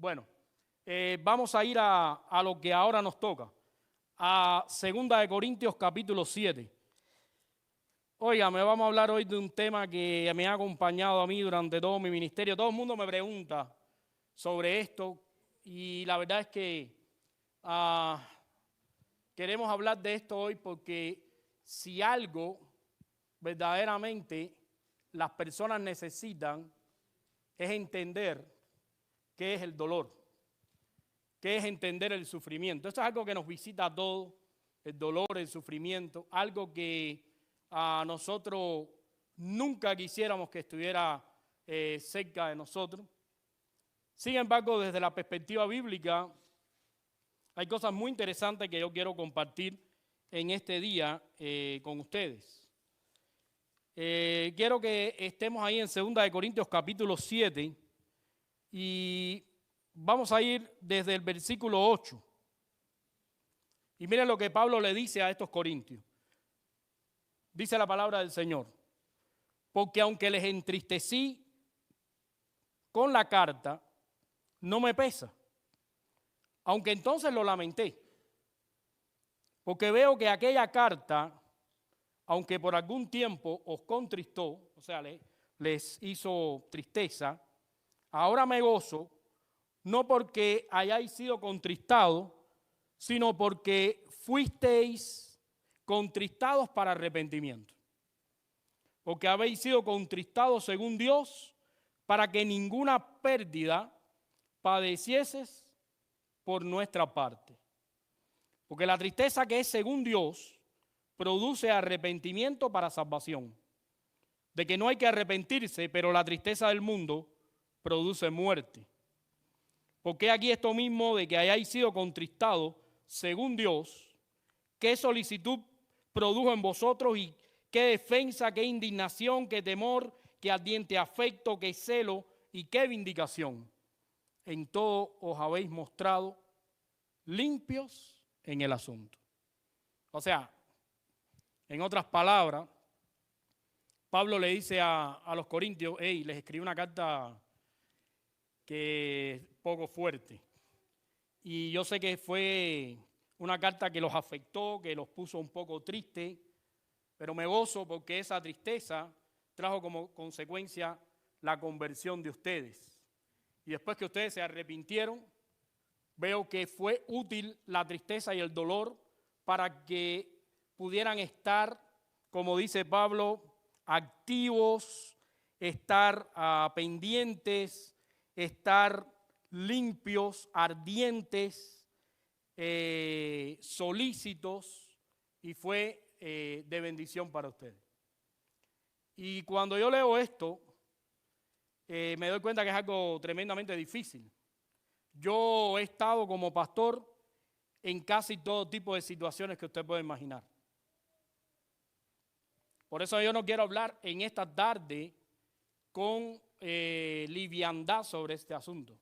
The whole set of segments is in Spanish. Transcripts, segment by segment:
Bueno, vamos a ir a lo que ahora nos toca, a 2 Corintios capítulo 7. Oiga, me vamos a hablar hoy de un tema que me ha acompañado a mí durante todo mi ministerio. Todo el mundo me pregunta sobre esto y la verdad es que queremos hablar de esto hoy porque si algo verdaderamente las personas necesitan es entender qué es el dolor, qué es entender el sufrimiento. Esto es algo que nos visita a todos, el dolor, el sufrimiento, algo que a nosotros nunca quisiéramos que estuviera cerca de nosotros. Sin embargo, desde la perspectiva bíblica, hay cosas muy interesantes que yo quiero compartir en este día con ustedes. Quiero que estemos ahí en 2 Corintios capítulo 7 y vamos a ir desde el versículo 8. Y miren lo que Pablo le dice a estos corintios. Dice la palabra del Señor: porque aunque les entristecí con la carta, no me pesa, aunque entonces lo lamenté, porque veo que aquella carta, aunque por algún tiempo os contristó, o sea, les hizo tristeza, ahora me gozo, no porque hayáis sido contristados, sino porque fuisteis contristados para arrepentimiento. Porque habéis sido contristados según Dios, para que ninguna pérdida padecieses por nuestra parte. Porque la tristeza que es según Dios produce arrepentimiento para salvación. De que no hay que arrepentirse, pero la tristeza del mundo produce muerte. Porque aquí esto mismo de que hayáis sido contristados según Dios, qué solicitud produjo en vosotros y qué defensa, qué indignación, qué temor, qué ardiente afecto, qué celo y qué vindicación. En todo os habéis mostrado limpios en el asunto. O sea, en otras palabras, Pablo le dice a los corintios: hey, les escribí una carta que es poco fuerte. Y yo sé que fue una carta que los afectó, que los puso un poco tristes, pero me gozo porque esa tristeza trajo como consecuencia la conversión de ustedes. Y después que ustedes se arrepintieron, veo que fue útil la tristeza y el dolor para que pudieran estar, como dice Pablo, activos, estar pendientes, estar limpios, ardientes, solícitos, y fue de bendición para ustedes. Y cuando yo leo esto, me doy cuenta que es algo tremendamente difícil. Yo he estado como pastor en casi todo tipo de situaciones que usted puede imaginar. Por eso yo no quiero hablar en esta tarde con liviandad sobre este asunto.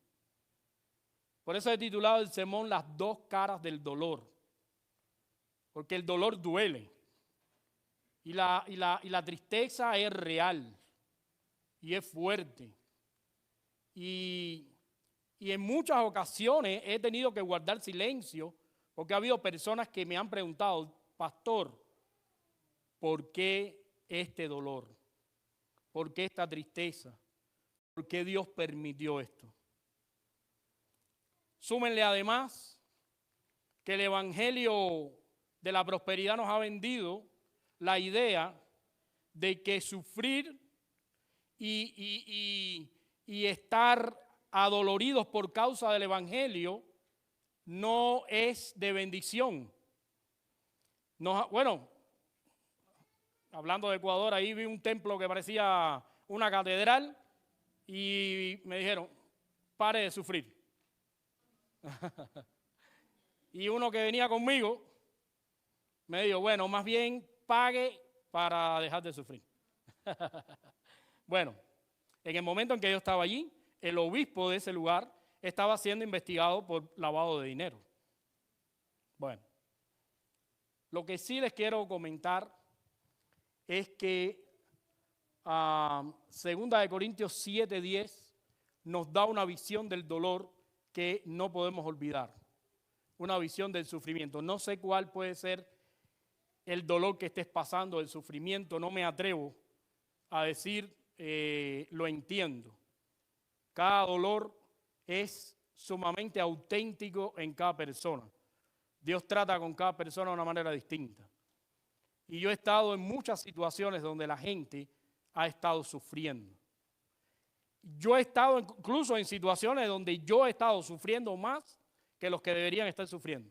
Por eso he titulado el sermón Las dos caras del dolor. Porque el dolor duele. Y la tristeza es real. Y es fuerte. Y en muchas ocasiones he tenido que guardar silencio porque ha habido personas que me han preguntado: pastor, ¿por qué este dolor? ¿Por qué esta tristeza? ¿Por qué Dios permitió esto? Súmenle además que el evangelio de la prosperidad nos ha vendido la idea de que sufrir y estar adoloridos por causa del evangelio no es de bendición. Bueno, hablando de Ecuador, ahí vi un templo que parecía una catedral y me dijeron: pare de sufrir. Y uno que venía conmigo me dijo: bueno, más bien pague para dejar de sufrir. Bueno, en el momento en que yo estaba allí, el obispo de ese lugar estaba siendo investigado por lavado de dinero. Bueno, lo que sí les quiero comentar es que 2 Corintios 7:10 nos da una visión del dolor que no podemos olvidar. Una visión del sufrimiento. No sé cuál puede ser el dolor que estés pasando, el sufrimiento. No me atrevo a decir lo entiendo. Cada dolor es sumamente auténtico en cada persona. Dios trata con cada persona de una manera distinta. Y yo he estado en muchas situaciones donde la gente ha estado sufriendo. Yo he estado incluso en situaciones donde yo he estado sufriendo más que los que deberían estar sufriendo.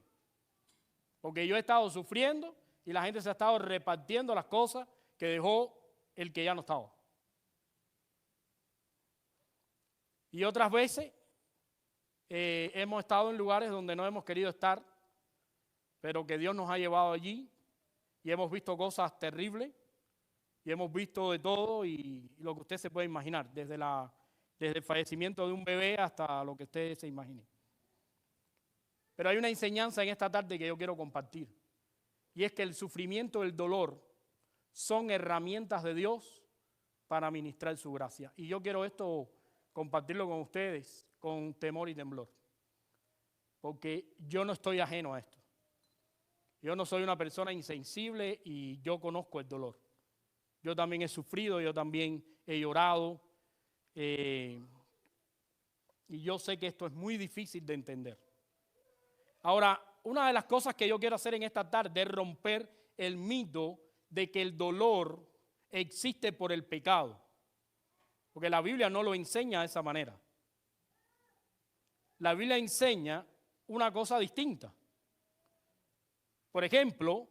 Porque yo he estado sufriendo y la gente se ha estado repartiendo las cosas que dejó el que ya no estaba. Y otras veces hemos estado en lugares donde no hemos querido estar, pero que Dios nos ha llevado allí y hemos visto cosas terribles y hemos visto de todo y lo que usted se puede imaginar, desde el fallecimiento de un bebé hasta lo que usted se imagine. Pero hay una enseñanza en esta tarde que yo quiero compartir, y es que el sufrimiento y el dolor son herramientas de Dios para ministrar su gracia. Y yo quiero esto compartirlo con ustedes con temor y temblor, porque yo no estoy ajeno a esto. Yo no soy una persona insensible y yo conozco el dolor. Yo también he sufrido, yo también he llorado, y yo sé que esto es muy difícil de entender. Ahora, una de las cosas que yo quiero hacer en esta tarde es romper el mito de que el dolor existe por el pecado, porque la Biblia no lo enseña de esa manera. La Biblia enseña una cosa distinta. Por ejemplo,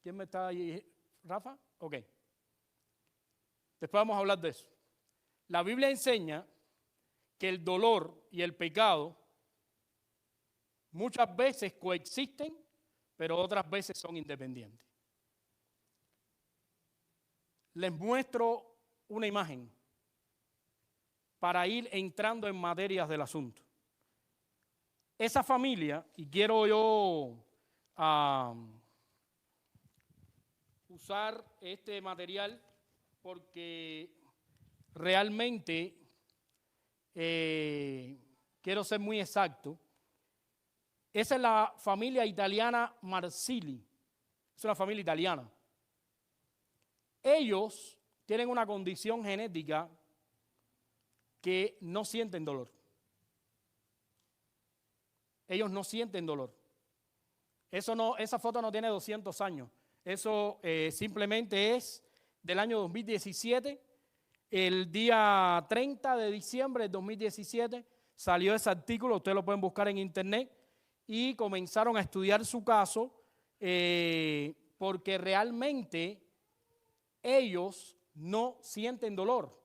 ¿quién me está ahí? ¿Rafa? Ok. Después vamos a hablar de eso. La Biblia enseña que el dolor y el pecado muchas veces coexisten, pero otras veces son independientes. Les muestro una imagen para ir entrando en materias del asunto. Esa familia, y quiero yo usar este material porque realmente quiero ser muy exacto. Esa es la familia italiana Marsili, es una familia italiana. Ellos tienen una condición genética que no sienten dolor. Ellos no sienten dolor. Esa foto no tiene 200 años. Eso simplemente es del año 2017. El día 30 de diciembre de 2017 salió ese artículo, ustedes lo pueden buscar en internet, y comenzaron a estudiar su caso porque realmente ellos no sienten dolor.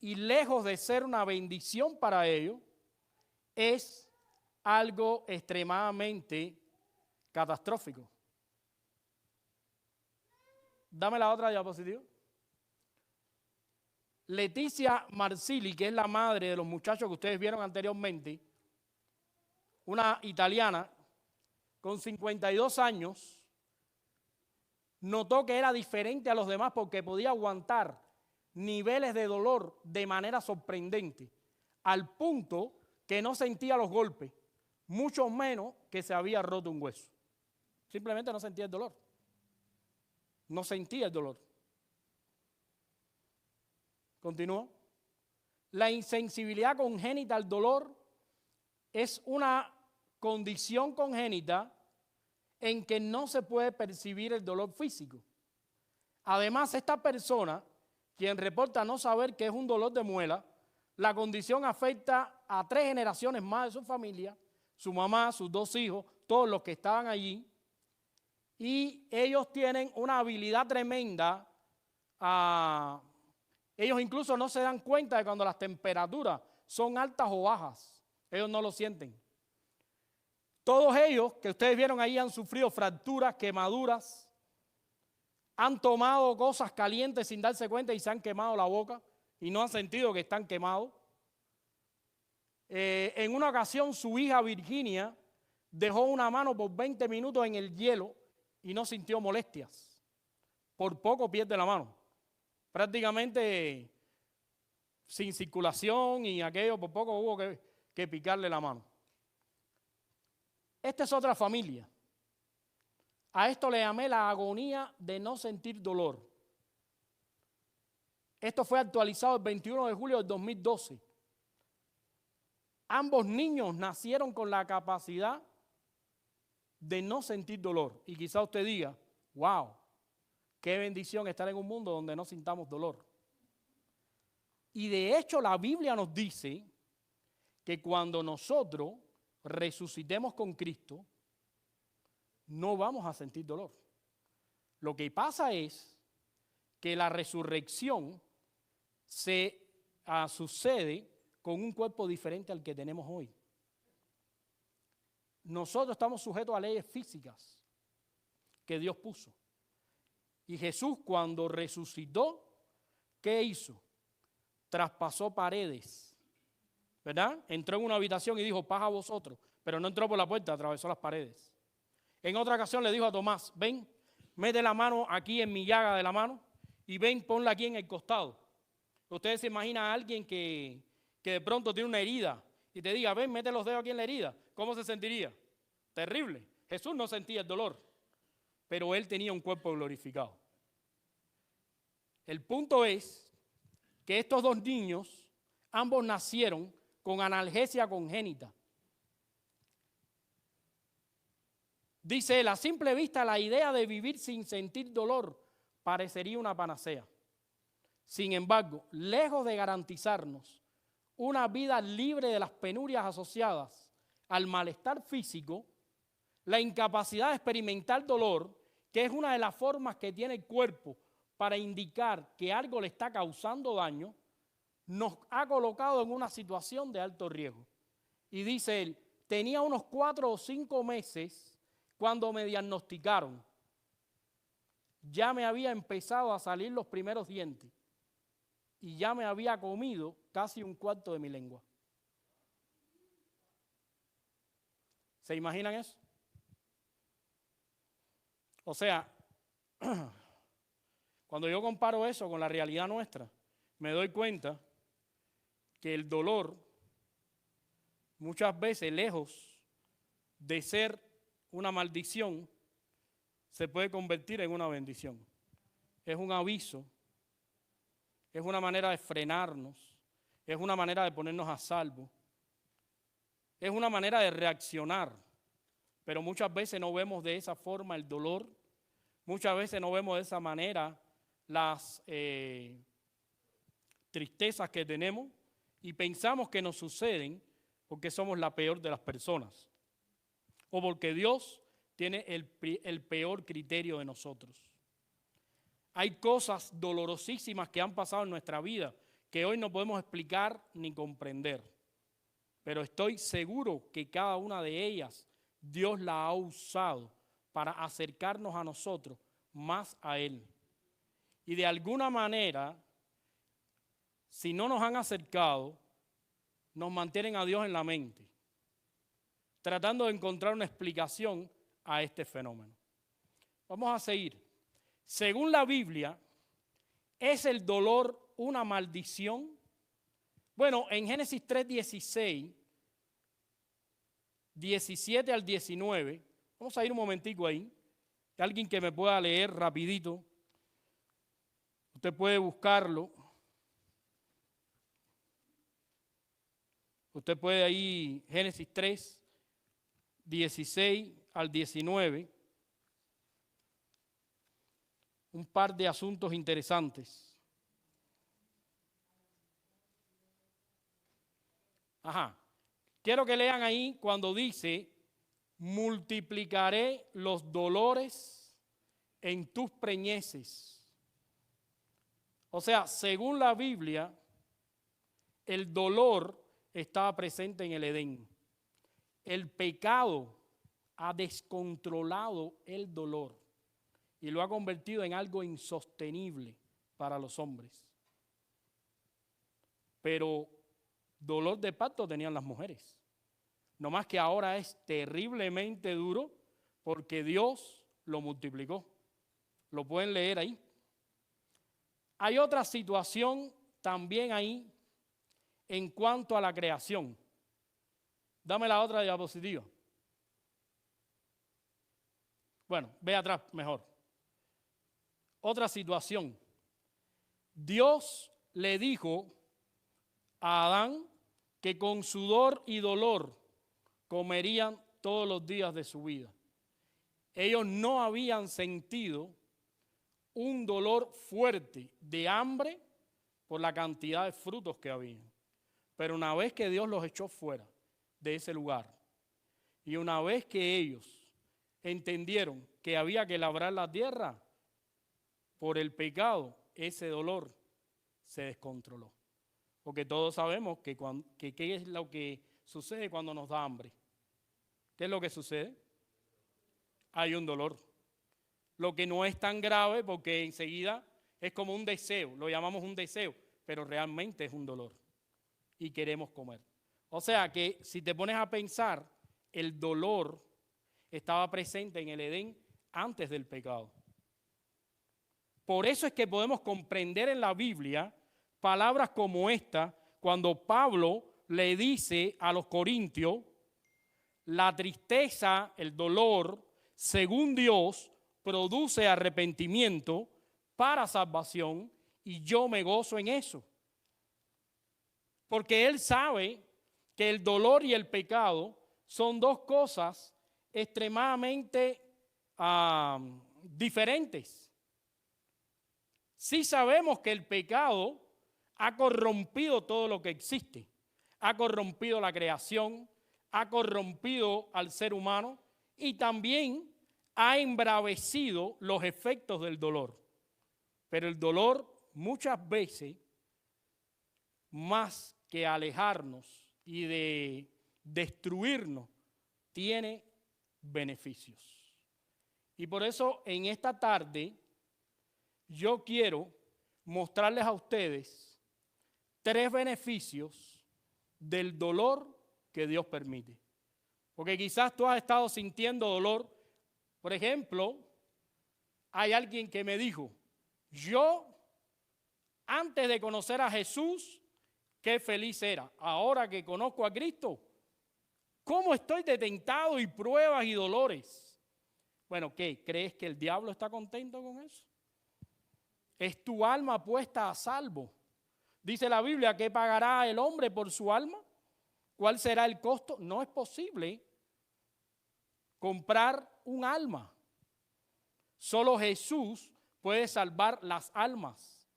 Y lejos de ser una bendición para ellos, es algo extremadamente catastrófico. Dame la otra diapositiva. Leticia Marsili, que es la madre de los muchachos que ustedes vieron anteriormente, una italiana con 52 años, notó que era diferente a los demás porque podía aguantar niveles de dolor de manera sorprendente, al punto que no sentía los golpes, mucho menos que se había roto un hueso. Simplemente no sentía el dolor. No sentía el dolor. Continúo. La insensibilidad congénita al dolor es una condición congénita en que no se puede percibir el dolor físico. Además, esta persona, quien reporta no saber que es un dolor de muela, la condición afecta a 3 generaciones más de su familia, su mamá, sus 2 hijos, todos los que estaban allí, y ellos tienen una habilidad tremenda. Ellos incluso no se dan cuenta de cuando las temperaturas son altas o bajas. Ellos no lo sienten. Todos ellos que ustedes vieron ahí han sufrido fracturas, quemaduras, han tomado cosas calientes sin darse cuenta y se han quemado la boca y no han sentido que están quemados. En una ocasión su hija Virginia dejó una mano por 20 minutos en el hielo y no sintió molestias. Por poco pierde la mano. Prácticamente sin circulación y aquello, por poco hubo que picarle la mano. Esta es otra familia. A esto le llamé la agonía de no sentir dolor. Esto fue actualizado el 21 de julio del 2012. Ambos niños nacieron con la capacidad de no sentir dolor. Y quizá usted diga, wow, qué bendición estar en un mundo donde no sintamos dolor. Y de hecho la Biblia nos dice que cuando nosotros resucitemos con Cristo, no vamos a sentir dolor. Lo que pasa es que la resurrección sucede con un cuerpo diferente al que tenemos hoy. Nosotros estamos sujetos a leyes físicas que Dios puso. Y Jesús, cuando resucitó, ¿qué hizo? Traspasó paredes, ¿verdad? Entró en una habitación y dijo, paz a vosotros, pero no entró por la puerta, atravesó las paredes. En otra ocasión le dijo a Tomás, ven, mete la mano aquí en mi llaga de la mano y ven, ponla aquí en el costado. Ustedes se imaginan a alguien que de pronto tiene una herida y te diga, ven, mete los dedos aquí en la herida. ¿Cómo se sentiría? Terrible. Jesús no sentía el dolor, pero él tenía un cuerpo glorificado. El punto es que estos dos niños, ambos nacieron con analgesia congénita. Dice él, a simple vista la idea de vivir sin sentir dolor parecería una panacea. Sin embargo, lejos de garantizarnos una vida libre de las penurias asociadas al malestar físico, la incapacidad de experimentar dolor, que es una de las formas que tiene el cuerpo para indicar que algo le está causando daño, nos ha colocado en una situación de alto riesgo. Y dice él, tenía unos 4 o 5 meses cuando me diagnosticaron. Ya me había empezado a salir los primeros dientes y ya me había comido casi un cuarto de mi lengua. ¿Se imaginan eso? O sea, cuando yo comparo eso con la realidad nuestra, me doy cuenta que el dolor muchas veces, lejos de ser una maldición, se puede convertir en una bendición. Es un aviso, es una manera de frenarnos, es una manera de ponernos a salvo, es una manera de reaccionar, pero muchas veces no vemos de esa forma el dolor, muchas veces no vemos de esa manera las tristezas que tenemos y pensamos que nos suceden porque somos la peor de las personas o porque Dios tiene el peor criterio de nosotros. Hay cosas dolorosísimas que han pasado en nuestra vida que hoy no podemos explicar ni comprender, pero estoy seguro que cada una de ellas Dios la ha usado para acercarnos a nosotros más a Él. Y de alguna manera, si no nos han acercado, nos mantienen a Dios en la mente, tratando de encontrar una explicación a este fenómeno. Vamos a seguir. Según la Biblia, ¿es el dolor una maldición? Bueno, en Génesis 3:16, 17 al 19, vamos a ir un momentico ahí. Alguien que me pueda leer rapidito. Usted puede buscarlo. Usted puede ahí, Génesis 3, 16 al 19. Un par de asuntos interesantes. Ajá. Quiero que lean ahí cuando dice, multiplicaré los dolores en tus preñeces. O sea, según la Biblia, el dolor estaba presente en el Edén. El pecado ha descontrolado el dolor y lo ha convertido en algo insostenible para los hombres. Pero dolor de parto tenían las mujeres. No más que ahora es terriblemente duro porque Dios lo multiplicó. Lo pueden leer ahí. Hay otra situación también ahí en cuanto a la creación. Dame la otra diapositiva. Bueno, ve atrás mejor. Otra situación. Dios le dijo a Adán que con sudor y dolor comerían todos los días de su vida. Ellos no habían sentido un dolor fuerte de hambre por la cantidad de frutos que había. Pero una vez que Dios los echó fuera de ese lugar y una vez que ellos entendieron que había que labrar la tierra por el pecado, ese dolor se descontroló. Porque todos sabemos que qué es lo que sucede cuando nos da hambre. ¿Qué es lo que sucede? Hay un dolor. Lo que no es tan grave porque enseguida es como un deseo, lo llamamos un deseo, pero realmente es un dolor y queremos comer. O sea que si te pones a pensar, el dolor estaba presente en el Edén antes del pecado. Por eso es que podemos comprender en la Biblia palabras como esta, cuando Pablo le dice a los corintios, la tristeza, el dolor, según Dios, produce arrepentimiento para salvación y yo me gozo en eso. Porque él sabe que el dolor y el pecado son dos cosas extremadamente diferentes. Sí sabemos que el pecado ha corrompido todo lo que existe, ha corrompido la creación, ha corrompido al ser humano y también ha embravecido los efectos del dolor. Pero el dolor muchas veces, más que alejarnos y de destruirnos, tiene beneficios. Y por eso en esta tarde yo quiero mostrarles a ustedes 3 beneficios del dolor que Dios permite. Porque quizás tú has estado sintiendo dolor. Por ejemplo, hay alguien que me dijo, yo antes de conocer a Jesús, qué feliz era. Ahora que conozco a Cristo, ¿cómo estoy de tentado y pruebas y dolores? Bueno, ¿qué? ¿Crees que el diablo está contento con eso? ¿Es tu alma puesta a salvo? Dice la Biblia, ¿qué pagará el hombre por su alma? ¿Cuál será el costo? No es posible comprar un alma. Solo Jesús puede salvar las almas.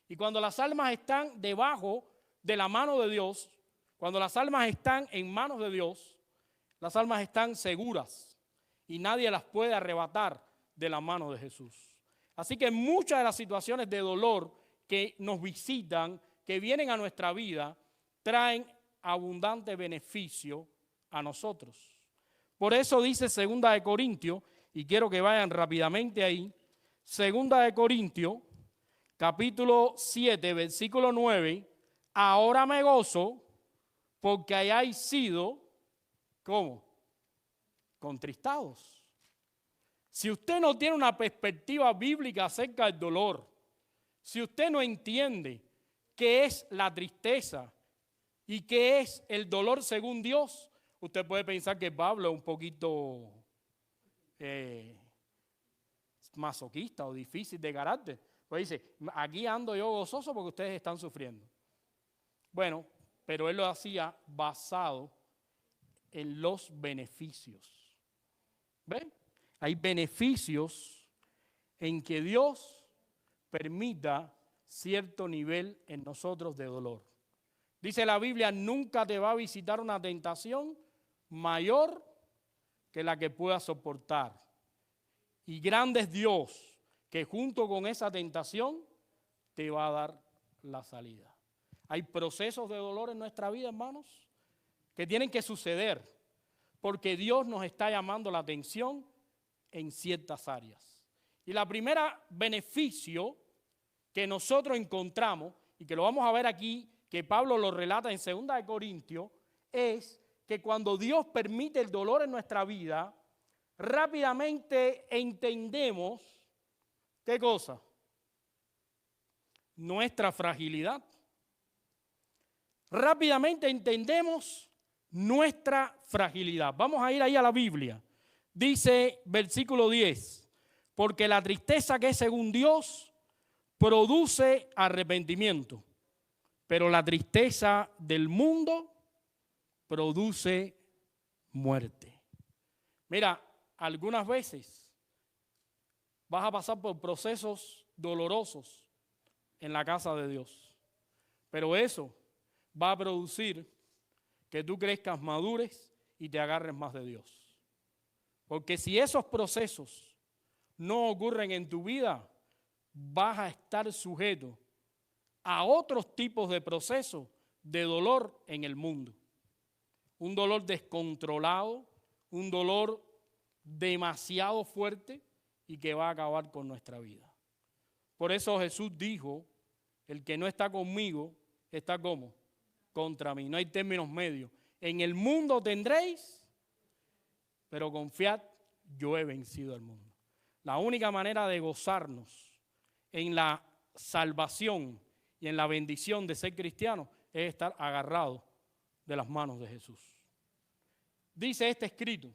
Y cuando las almas están debajo de la mano de Dios, cuando las almas están en manos de Dios, las almas están seguras y nadie las puede arrebatar de la mano de Jesús. Así que muchas de las situaciones de dolor que nos visitan, que vienen a nuestra vida, traen abundante beneficio a nosotros. Por eso dice 2 Corintios, y quiero que vayan rápidamente ahí, 2 Corintios, capítulo 7, versículo 9, ahora me gozo porque hayáis sido, ¿cómo? Contristados. Si usted no tiene una perspectiva bíblica acerca del dolor, si usted no entiende qué es la tristeza y qué es el dolor según Dios, usted puede pensar que Pablo es un poquito masoquista o difícil de carácter. Pues dice, aquí ando yo gozoso porque ustedes están sufriendo. Bueno, pero él lo hacía basado en los beneficios. ¿Ven? Hay beneficios en que Dios permita cierto nivel en nosotros de dolor. Dice la Biblia, nunca te va a visitar una tentación mayor que la que puedas soportar. Y grande es Dios que junto con esa tentación te va a dar la salida. Hay procesos de dolor en nuestra vida, hermanos, que tienen que suceder porque Dios nos está llamando la atención en ciertas áreas. Y la primera beneficio que nosotros encontramos, y que lo vamos a ver aquí, que Pablo lo relata en 2 Corintios, es que cuando Dios permite el dolor en nuestra vida, rápidamente entendemos, ¿qué cosa? Nuestra fragilidad. rápidamente entendemos nuestra fragilidad. Vamos a ir ahí a la Biblia. Dice versículo 10, porque la tristeza que es según Dios produce arrepentimiento, pero la tristeza del mundo produce muerte. Mira, algunas veces vas a pasar por procesos dolorosos en la casa de Dios, pero eso va a producir que tú crezcas, madures y te agarres más de Dios. Porque si esos procesos no ocurren en tu vida, vas a estar sujeto a otros tipos de procesos de dolor en el mundo. Un dolor descontrolado, un dolor demasiado fuerte y que va a acabar con nuestra vida. Por eso Jesús dijo, el que no está conmigo, está como contra mí. No hay términos medios. En el mundo tendréis, pero confiad, yo he vencido al mundo. La única manera de gozarnos en la salvación y en la bendición de ser cristiano es estar agarrado de las manos de Jesús. Dice este escrito,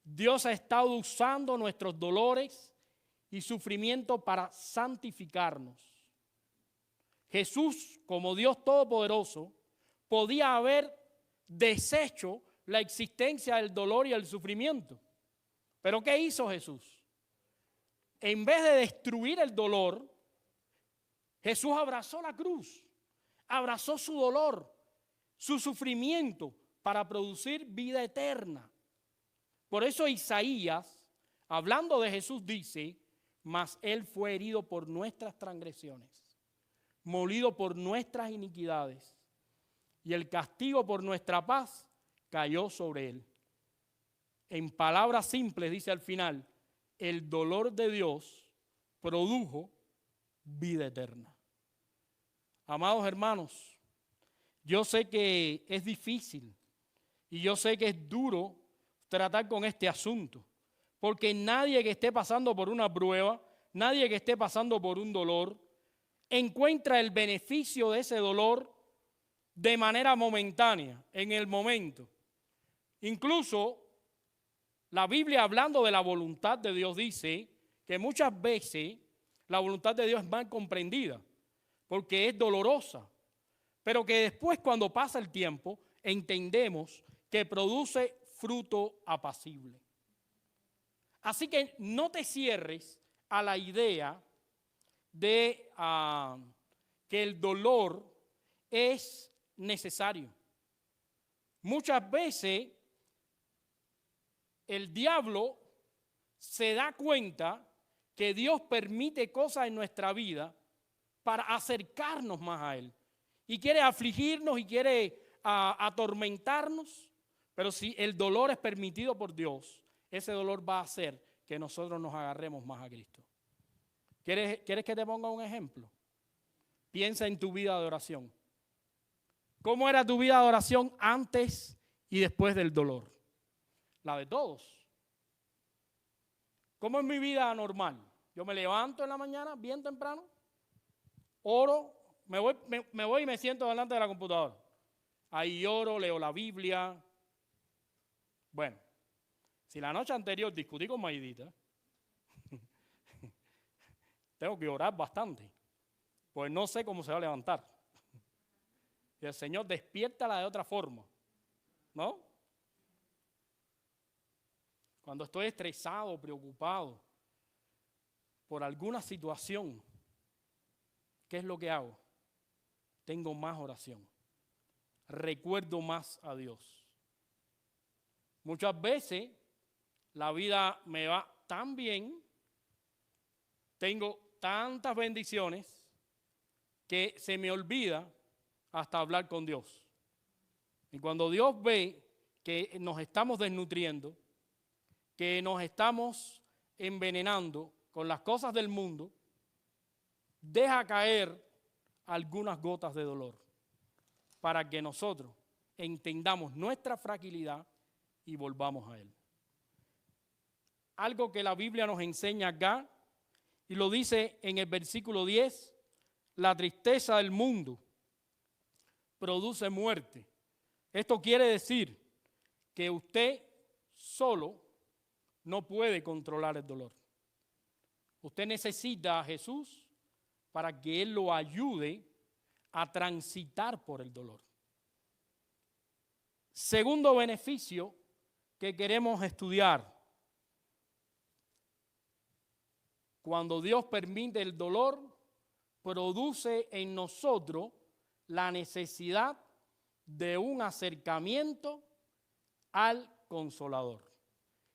Dios ha estado usando nuestros dolores y sufrimiento para santificarnos. Jesús, como Dios Todopoderoso, podía haber deshecho la existencia del dolor y el sufrimiento. ¿Pero qué hizo Jesús? En vez de destruir el dolor, Jesús abrazó la cruz, abrazó su dolor, su sufrimiento para producir vida eterna. Por eso Isaías, hablando de Jesús, dice, mas Él fue herido por nuestras transgresiones, molido por nuestras iniquidades, y el castigo por nuestra paz cayó sobre Él. En palabras simples, dice al final, el dolor de Dios produjo vida eterna. Amados hermanos, yo sé que es difícil y yo sé que es duro tratar con este asunto, porque nadie que esté pasando por una prueba, nadie que esté pasando por un dolor, encuentra el beneficio de ese dolor de manera momentánea, en el momento. Incluso la Biblia, hablando de la voluntad de Dios, dice que muchas veces la voluntad de Dios es mal comprendida, porque es dolorosa, pero que después, cuando pasa el tiempo, entendemos que produce fruto apacible. Así que no te cierres a la idea de que el dolor es necesario. Muchas veces el diablo se da cuenta que Dios permite cosas en nuestra vida para acercarnos más a Él. Y quiere afligirnos y quiere atormentarnos. Pero si el dolor es permitido por Dios, ese dolor va a hacer que nosotros nos agarremos más a Cristo. ¿Quieres que te ponga un ejemplo? Piensa en tu vida de oración. ¿Cómo era tu vida de oración antes y después del dolor? La de todos. ¿Cómo es mi vida normal? Yo me levanto en la mañana bien temprano, oro, me voy y me siento delante de la computadora. Ahí oro, leo la Biblia. Bueno, si la noche anterior discutí con Maidita, tengo que orar bastante, pues no sé cómo se va a levantar. Y el Señor despiértala de otra forma, ¿no? Cuando estoy estresado, preocupado por alguna situación, ¿qué es lo que hago? Tengo más oración. Recuerdo más a Dios. Muchas veces la vida me va tan bien, tengo tantas bendiciones que se me olvida hasta hablar con Dios. Y cuando Dios ve que nos estamos desnutriendo, que nos estamos envenenando con las cosas del mundo, deja caer algunas gotas de dolor para que nosotros entendamos nuestra fragilidad y volvamos a Él. Algo que la Biblia nos enseña acá, y lo dice en el versículo 10, la tristeza del mundo produce muerte. Esto quiere decir que usted solo no puede controlar el dolor. Usted necesita a Jesús para que Él lo ayude a transitar por el dolor. Segundo beneficio que queremos estudiar. Cuando Dios permite el dolor, produce en nosotros la necesidad de un acercamiento al Consolador.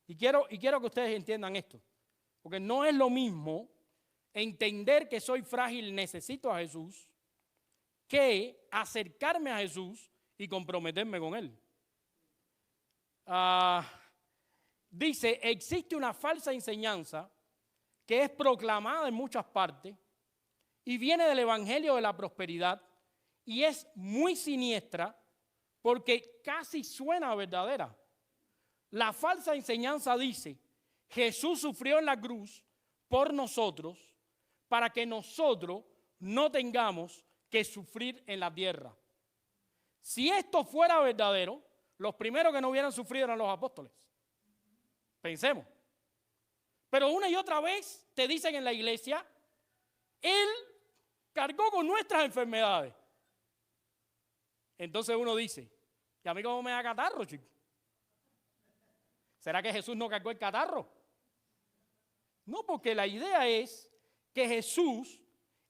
Y quiero que ustedes entiendan esto, porque no es lo mismo entender que soy frágil, necesito a Jesús, que acercarme a Jesús y comprometerme con Él. Dice, existe una falsa enseñanza que es proclamada en muchas partes y viene del Evangelio de la Prosperidad y es muy siniestra porque casi suena verdadera. La falsa enseñanza dice, Jesús sufrió en la cruz por nosotros para que nosotros no tengamos que sufrir en la tierra. Si esto fuera verdadero, los primeros que no hubieran sufrido eran los apóstoles. Pensemos. Pero una y otra vez te dicen en la iglesia, Él cargó con nuestras enfermedades. Entonces uno dice, ¿y a mí cómo me da catarro, chico? ¿Será que Jesús no cargó el catarro? No, porque la idea es que Jesús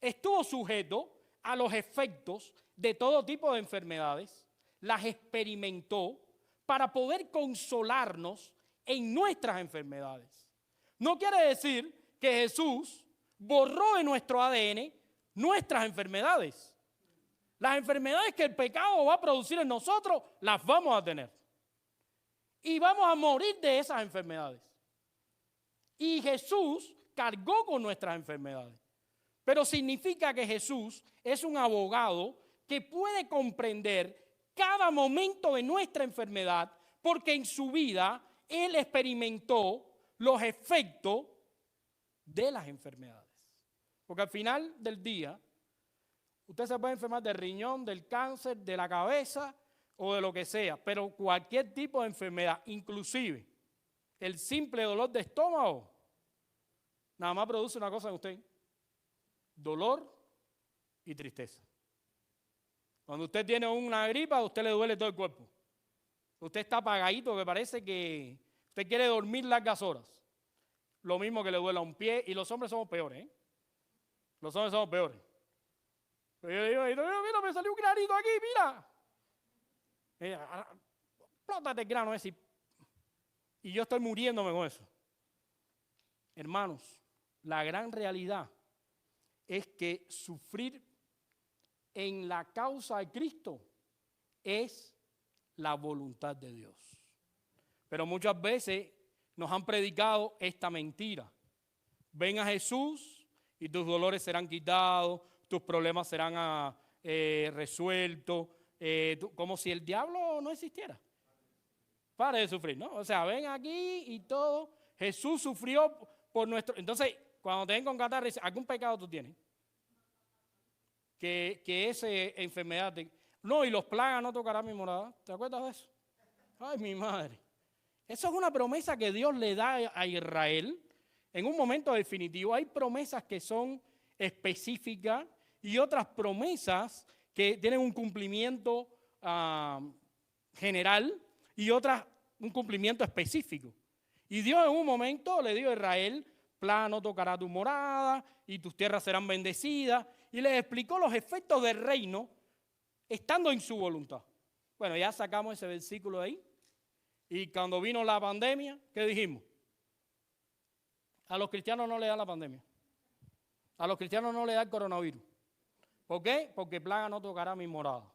estuvo sujeto a los efectos de todo tipo de enfermedades, las experimentó para poder consolarnos en nuestras enfermedades. No quiere decir que Jesús borró de nuestro ADN nuestras enfermedades. Las enfermedades que el pecado va a producir en nosotros, las vamos a tener. Y vamos a morir de esas enfermedades. Y Jesús cargó con nuestras enfermedades. Pero significa que Jesús es un abogado que puede comprender cada momento de nuestra enfermedad porque en su vida Él experimentó los efectos de las enfermedades. Porque al final del día, usted se puede enfermar del riñón, del cáncer, de la cabeza o de lo que sea, pero cualquier tipo de enfermedad, inclusive el simple dolor de estómago, nada más produce una cosa en usted: dolor y tristeza. Cuando usted tiene una gripa, a usted le duele todo el cuerpo. Usted está apagadito, que parece que usted quiere dormir largas horas. Lo mismo que le duele a un pie, y los hombres somos peores, ¿eh? Los hombres somos peores. Pero yo digo, mira, me salió un granito aquí, mira. Explótate el grano ese. Y yo estoy muriéndome con eso. Hermanos, la gran realidad es que sufrir en la causa de Cristo es la voluntad de Dios. Pero muchas veces nos han predicado esta mentira. Ven a Jesús y tus dolores serán quitados, tus problemas serán resueltos, como si el diablo no existiera. Pare de sufrir, ¿no? O sea, ven aquí y todo. Jesús sufrió por nuestro... Entonces, cuando te ven con catarro, dice, ¿algún pecado tú tienes? Que esa enfermedad te... No, y los plagas no tocarán mi morada. ¿Te acuerdas de eso? Ay, mi madre. Eso es una promesa que Dios le da a Israel en un momento definitivo. Hay promesas que son específicas y otras promesas que tienen un cumplimiento general y otras un cumplimiento específico. Y Dios en un momento le dijo a Israel, plaga no tocará tu morada y tus tierras serán bendecidas, y les explicó los efectos del reino estando en su voluntad. Bueno, ya sacamos ese versículo de ahí. Y cuando vino la pandemia, ¿qué dijimos? A los cristianos no le da la pandemia. A los cristianos no le da el coronavirus. ¿Por qué? Porque plaga no tocará mi morada.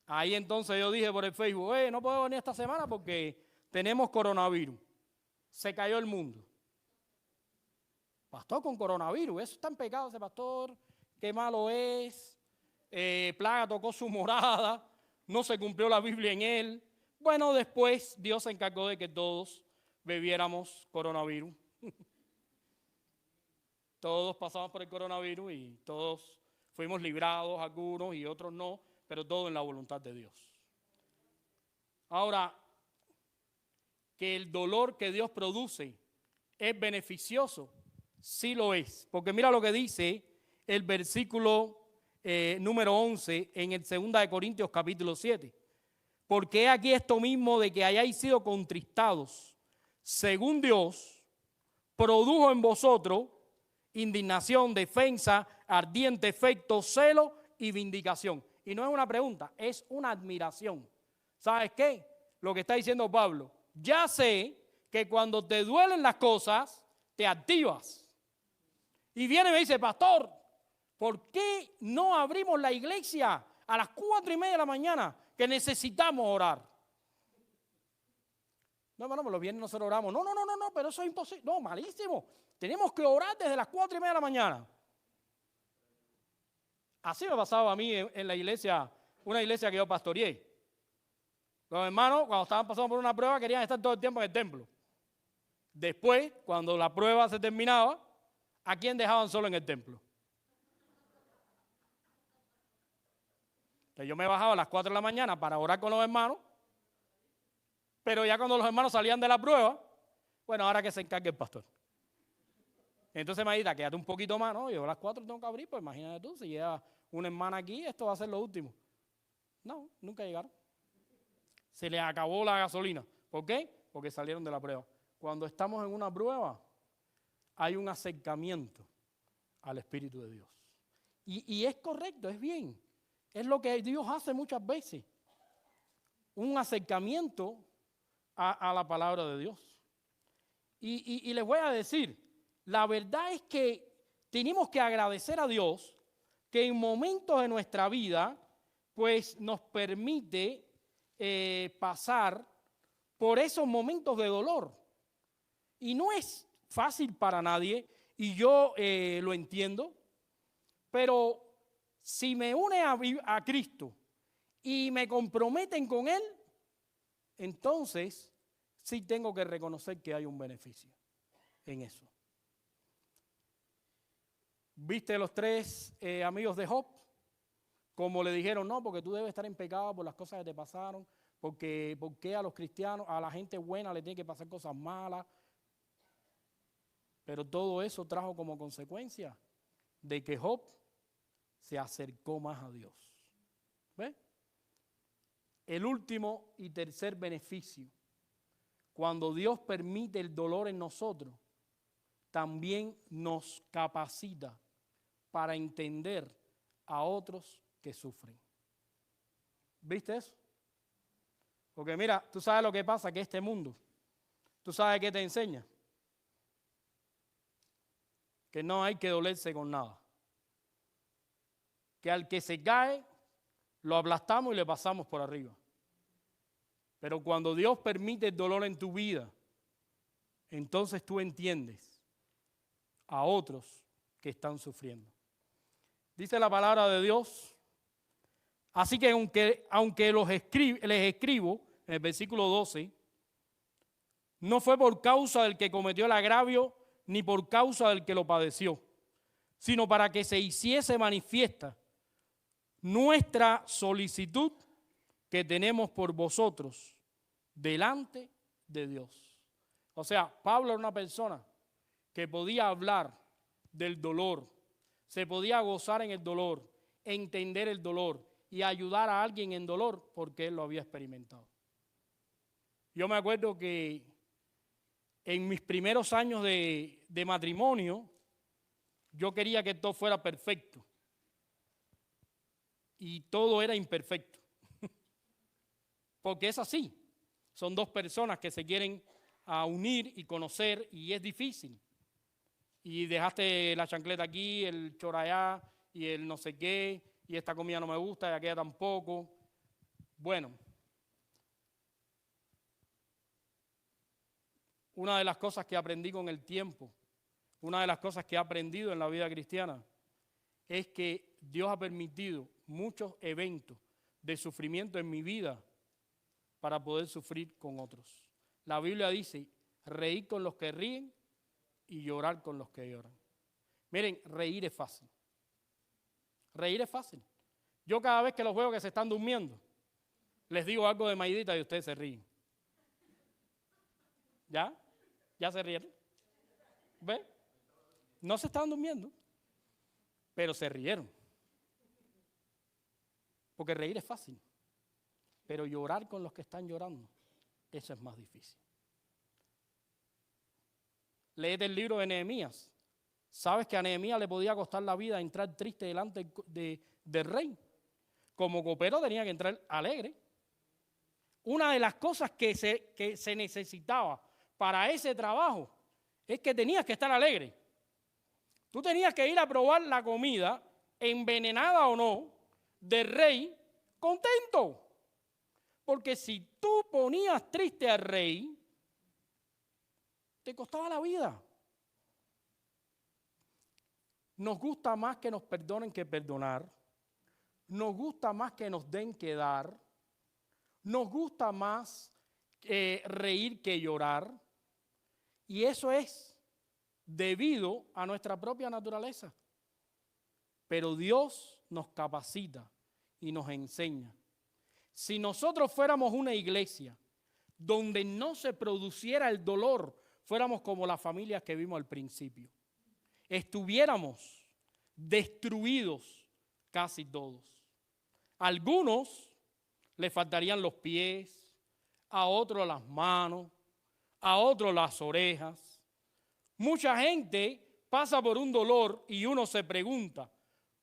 Ahí entonces yo dije por el Facebook, no puedo venir esta semana porque tenemos coronavirus. Se cayó el mundo. Pastor, con coronavirus, eso está en pecado ese pastor, qué malo es. Plaga tocó su morada, no se cumplió la Biblia en él. Bueno, después Dios se encargó de que todos bebiéramos coronavirus. Todos pasamos por el coronavirus y todos fuimos librados, algunos y otros no. pero todo en la voluntad de Dios. Ahora, que el dolor que Dios produce es beneficioso, sí lo es. Porque mira lo que dice el versículo número 11 en el 2 de Corintios capítulo 7. Porque aquí esto mismo de que hayáis sido contristados, según Dios, produjo en vosotros indignación, defensa, ardiente efecto, celo y vindicación. Y no es una pregunta, es una admiración. ¿Sabes qué? Lo que está diciendo Pablo. Ya sé que cuando te duelen las cosas, te activas. Y viene y me dice, pastor, ¿por qué no abrimos la iglesia a las 4:30 de la mañana? Que necesitamos orar. No, pero los viernes nosotros oramos. No, pero eso es imposible. No, malísimo. Tenemos que orar desde las 4:30 de la mañana. Así me pasaba a mí en la iglesia, una iglesia que yo pastoreé. Los hermanos, cuando estaban pasando por una prueba, querían estar todo el tiempo en el templo. Después, cuando la prueba se terminaba, ¿a quién dejaban solo en el templo? Que yo me bajaba a las 4 de la mañana para orar con los hermanos, pero ya cuando los hermanos salían de la prueba, bueno, ahora que se encargue el pastor. Entonces me dice, quédate un poquito más, ¿no? Yo a las 4 tengo que abrir, pues imagínate tú, si llega una hermana aquí, esto va a ser lo último. No, nunca llegaron. Se les acabó la gasolina. ¿Por qué? Porque salieron de la prueba. Cuando estamos en una prueba, hay un acercamiento al Espíritu de Dios. Y es correcto, es bien. Es lo que Dios hace muchas veces. Un acercamiento a la palabra de Dios. Y les voy a decir, la verdad es que tenemos que agradecer a Dios que en momentos de nuestra vida, pues nos permite pasar por esos momentos de dolor. Y no es fácil para nadie, y yo lo entiendo, pero si me une a Cristo y me comprometen con Él, entonces sí tengo que reconocer que hay un beneficio en eso. ¿Viste los 3 amigos de Job? Como le dijeron, no, porque tú debes estar en pecado por las cosas que te pasaron, porque a los cristianos, a la gente buena le tiene que pasar cosas malas. Pero todo eso trajo como consecuencia de que Job se acercó más a Dios. ¿Ves? El último y tercer beneficio, cuando Dios permite el dolor en nosotros, también nos capacita para entender a otros que sufren. ¿Viste eso? Porque mira, tú sabes lo que pasa, que este mundo, tú sabes qué te enseña. Que no hay que dolerse con nada. Que al que se cae, lo aplastamos y le pasamos por arriba. Pero cuando Dios permite el dolor en tu vida, entonces tú entiendes a otros que están sufriendo. Dice la palabra de Dios, así que aunque les escribo, en el versículo 12, no fue por causa del que cometió el agravio, ni por causa del que lo padeció, sino para que se hiciese manifiesta nuestra solicitud que tenemos por vosotros delante de Dios. O sea, Pablo era una persona que podía hablar del dolor, se podía gozar en el dolor, entender el dolor y ayudar a alguien en dolor porque él lo había experimentado. Yo me acuerdo que en mis primeros años de matrimonio, yo quería que todo fuera perfecto. Y todo era imperfecto. Porque es así. Son 2 personas que se quieren unir y conocer y es difícil. Y dejaste la chancleta aquí, el chor allá y el no sé qué, y esta comida no me gusta y aquella tampoco. Bueno. Una de las cosas que aprendí con el tiempo, una de las cosas que he aprendido en la vida cristiana, es que Dios ha permitido muchos eventos de sufrimiento en mi vida para poder sufrir con otros. La Biblia dice, reír con los que ríen y llorar con los que lloran. Miren, reír es fácil. Reír es fácil. Yo cada vez que los veo que se están durmiendo, les digo algo de Maidita y ustedes se ríen. ¿Ya? ¿Ya se rieron? ¿Ve? No se estaban durmiendo, pero se rieron. Porque reír es fácil, pero llorar con los que están llorando, eso es más difícil. Léete el libro de Nehemías. ¿Sabes que a Nehemías le podía costar la vida entrar triste delante del rey? Como copero tenía que entrar alegre. Una de las cosas que se necesitaba para ese trabajo es que tenías que estar alegre. Tú tenías que ir a probar la comida, envenenada o no, del rey, contento. Porque si tú ponías triste al rey, te costaba la vida. Nos gusta más que nos perdonen que perdonar. Nos gusta más que nos den que dar. Nos gusta más reír que llorar. Y eso es debido a nuestra propia naturaleza. Pero Dios nos capacita y nos enseña. Si nosotros fuéramos una iglesia donde no se produciera el dolor, fuéramos como las familias que vimos al principio. Estuviéramos destruidos casi todos. Algunos les faltarían los pies, a otros las manos, a otros las orejas. Mucha gente pasa por un dolor y uno se pregunta,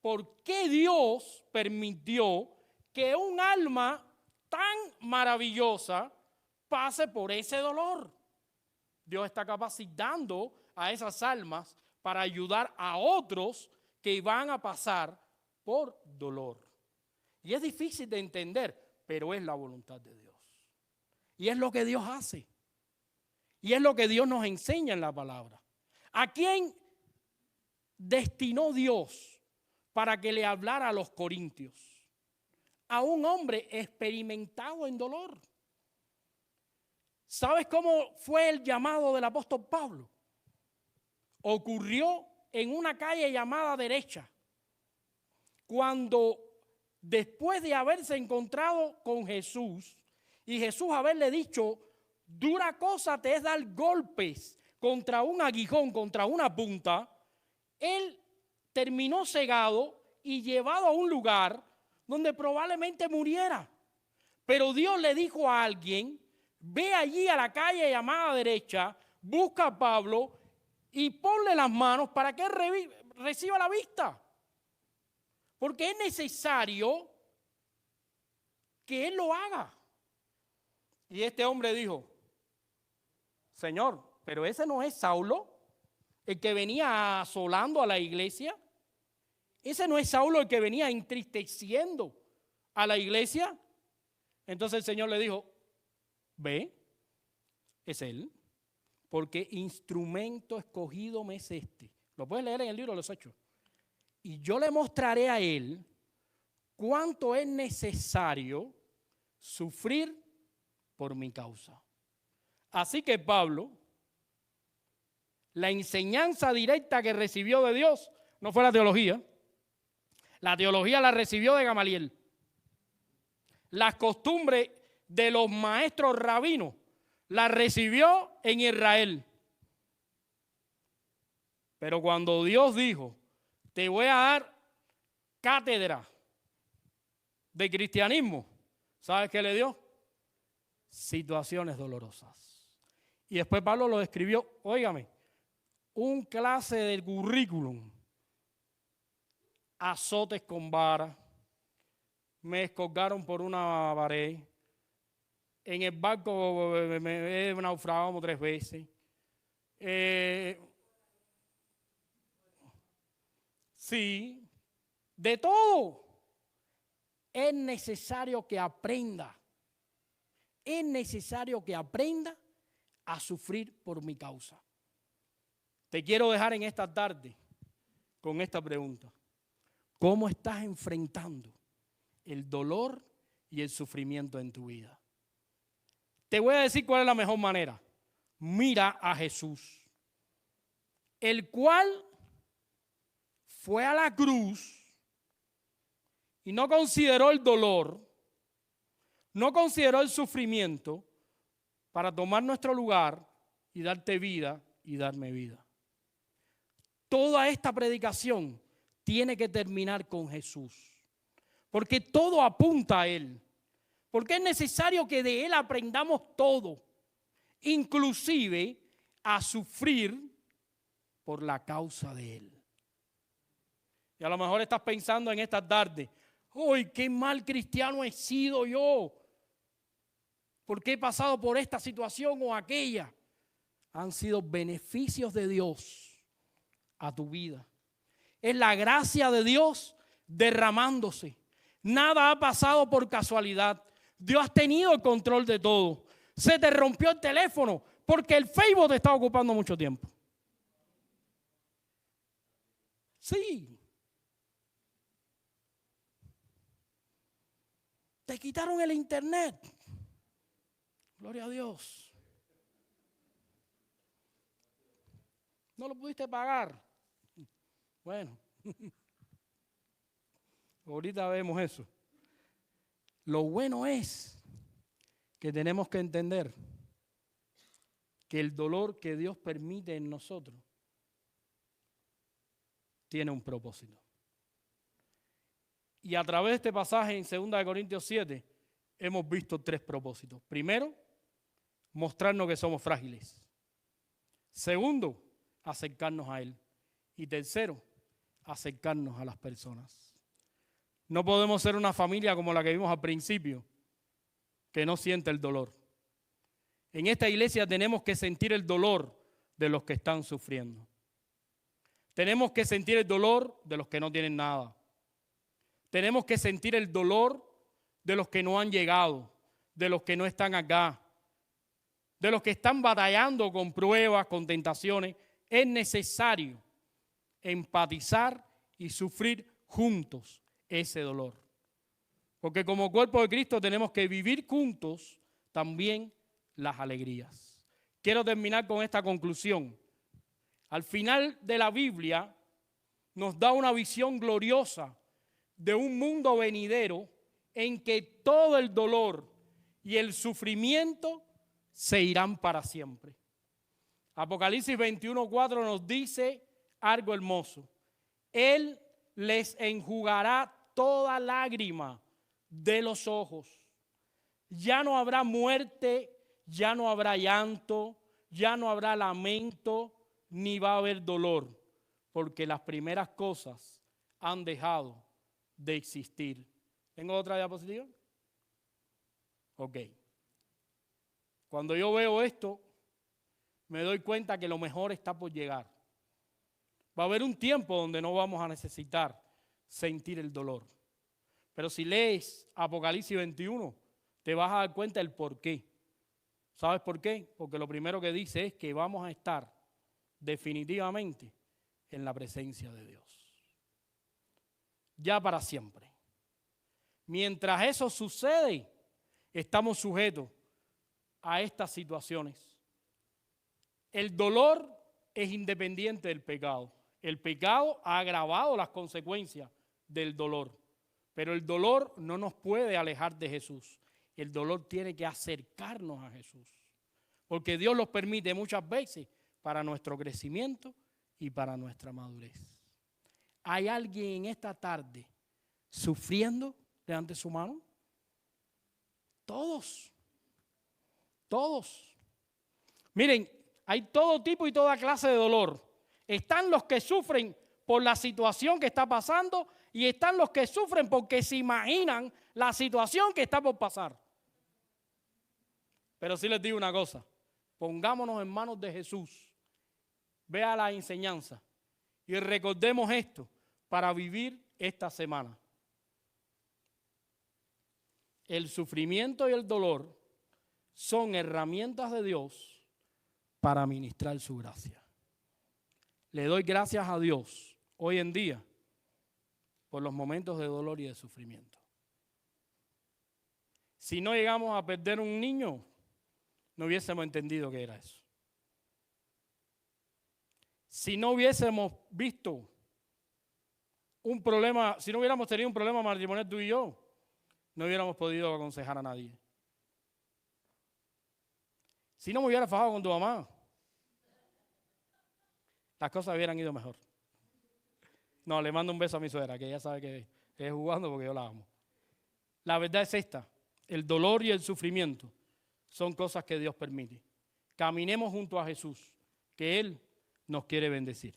¿por qué Dios permitió que un alma tan maravillosa pase por ese dolor? Dios está capacitando a esas almas para ayudar a otros que van a pasar por dolor. Y es difícil de entender, pero es la voluntad de Dios. Y es lo que Dios hace. Y es lo que Dios nos enseña en la palabra. ¿A quién destinó Dios para que le hablara a los corintios? A un hombre experimentado en dolor. ¿Sabes cómo fue el llamado del apóstol Pablo? Ocurrió en una calle llamada Derecha, cuando después de haberse encontrado con Jesús y Jesús haberle dicho, dura cosa te es dar golpes contra un aguijón, contra una punta, él terminó cegado y llevado a un lugar donde probablemente muriera. Pero Dios le dijo a alguien, ve allí a la calle llamada Derecha, busca a Pablo y ponle las manos para que él reciba la vista. Porque es necesario que él lo haga. Y este hombre dijo, Señor, pero ese no es Saulo, el que venía asolando a la iglesia. Ese no es Saulo el que venía entristeciendo a la iglesia. Entonces el Señor le dijo, ve, es él, porque instrumento escogido me es este. Lo puedes leer en el libro de los Hechos. Y yo le mostraré a él cuánto es necesario sufrir por mi causa. Así que Pablo, la enseñanza directa que recibió de Dios no fue la teología. La teología la recibió de Gamaliel. Las costumbres de los maestros rabinos las recibió en Israel. Pero cuando Dios dijo, te voy a dar cátedra de cristianismo, ¿sabes qué le dio? Situaciones dolorosas. Y después Pablo lo describió, óigame, un clase del currículum, azotes con vara, me escolgaron por una pared, en el barco me he naufragado como 3 veces, sí, de todo. Es necesario que aprenda. Es necesario que aprenda a sufrir por mi causa. Te quiero dejar en esta tarde con esta pregunta. ¿Cómo estás enfrentando el dolor y el sufrimiento en tu vida? Te voy a decir cuál es la mejor manera. Mira a Jesús, el cual fue a la cruz y no consideró el dolor, no consideró el sufrimiento para tomar nuestro lugar y darte vida y darme vida. Toda esta predicación tiene que terminar con Jesús, porque todo apunta a Él, porque es necesario que de Él aprendamos todo, inclusive a sufrir por la causa de Él. Y a lo mejor estás pensando en esta tarde, ¡ay, qué mal cristiano he sido yo! ¿Por qué he pasado por esta situación o aquella? Han sido beneficios de Dios a tu vida. Es la gracia de Dios derramándose. Nada ha pasado por casualidad. Dios ha tenido el control de todo. Se te rompió el teléfono porque el Facebook te está ocupando mucho tiempo. Sí. Te quitaron el internet. Gloria a Dios. No lo pudiste pagar. Bueno, ahorita vemos eso. Lo bueno es que tenemos que entender que el dolor que Dios permite en nosotros tiene un propósito. Y a través de este pasaje en 2 Corintios 7 hemos visto 3 propósitos. Primero, mostrarnos que somos frágiles. Segundo, acercarnos a Él. Y tercero, acercarnos a las personas. No podemos ser una familia como la que vimos al principio, que no siente el dolor. En esta iglesia tenemos que sentir el dolor de los que están sufriendo. Tenemos que sentir el dolor de los que no tienen nada. Tenemos que sentir el dolor de los que no han llegado, de los que no están acá, de los que están batallando con pruebas, con tentaciones. Es necesario empatizar y sufrir juntos ese dolor. Porque como cuerpo de Cristo tenemos que vivir juntos también las alegrías. Quiero terminar con esta conclusión. Al final de la Biblia nos da una visión gloriosa de un mundo venidero en que todo el dolor y el sufrimiento se irán para siempre. Apocalipsis 21:4 nos dice algo hermoso. Él les enjugará toda lágrima de los ojos. Ya no habrá muerte, ya no habrá llanto, ya no habrá lamento, ni va a haber dolor, porque las primeras cosas han dejado de existir. ¿Tengo otra diapositiva? Ok. Cuando yo veo esto, me doy cuenta que lo mejor está por llegar. Va a haber un tiempo donde no vamos a necesitar sentir el dolor. Pero si lees Apocalipsis 21, te vas a dar cuenta del por qué. ¿Sabes por qué? Porque lo primero que dice es que vamos a estar definitivamente en la presencia de Dios. Ya para siempre. Mientras eso sucede, estamos sujetos a estas situaciones. El dolor es independiente del pecado. El pecado ha agravado las consecuencias del dolor. Pero el dolor no nos puede alejar de Jesús. El dolor tiene que acercarnos a Jesús. Porque Dios los permite muchas veces para nuestro crecimiento y para nuestra madurez. ¿Hay alguien en esta tarde sufriendo delante de su mano? Todos. Todos. Miren, hay todo tipo y toda clase de dolor. Están los que sufren por la situación que está pasando y están los que sufren porque se imaginan la situación que está por pasar. Pero sí les digo una cosa, pongámonos en manos de Jesús, vea la enseñanza y recordemos esto para vivir esta semana. El sufrimiento y el dolor son herramientas de Dios para ministrar su gracia. Le doy gracias a Dios hoy en día por los momentos de dolor y de sufrimiento. Si no llegamos a perder un niño, no hubiésemos entendido qué era eso. Si no hubiésemos visto un problema, si no hubiéramos tenido un problema matrimonial tú y yo, no hubiéramos podido aconsejar a nadie. Si no me hubiera fajado con tu mamá, las cosas hubieran ido mejor. No, le mando un beso a mi suegra, que ella sabe que es jugando porque yo la amo. La verdad es esta, el dolor y el sufrimiento son cosas que Dios permite. Caminemos junto a Jesús, que Él nos quiere bendecir.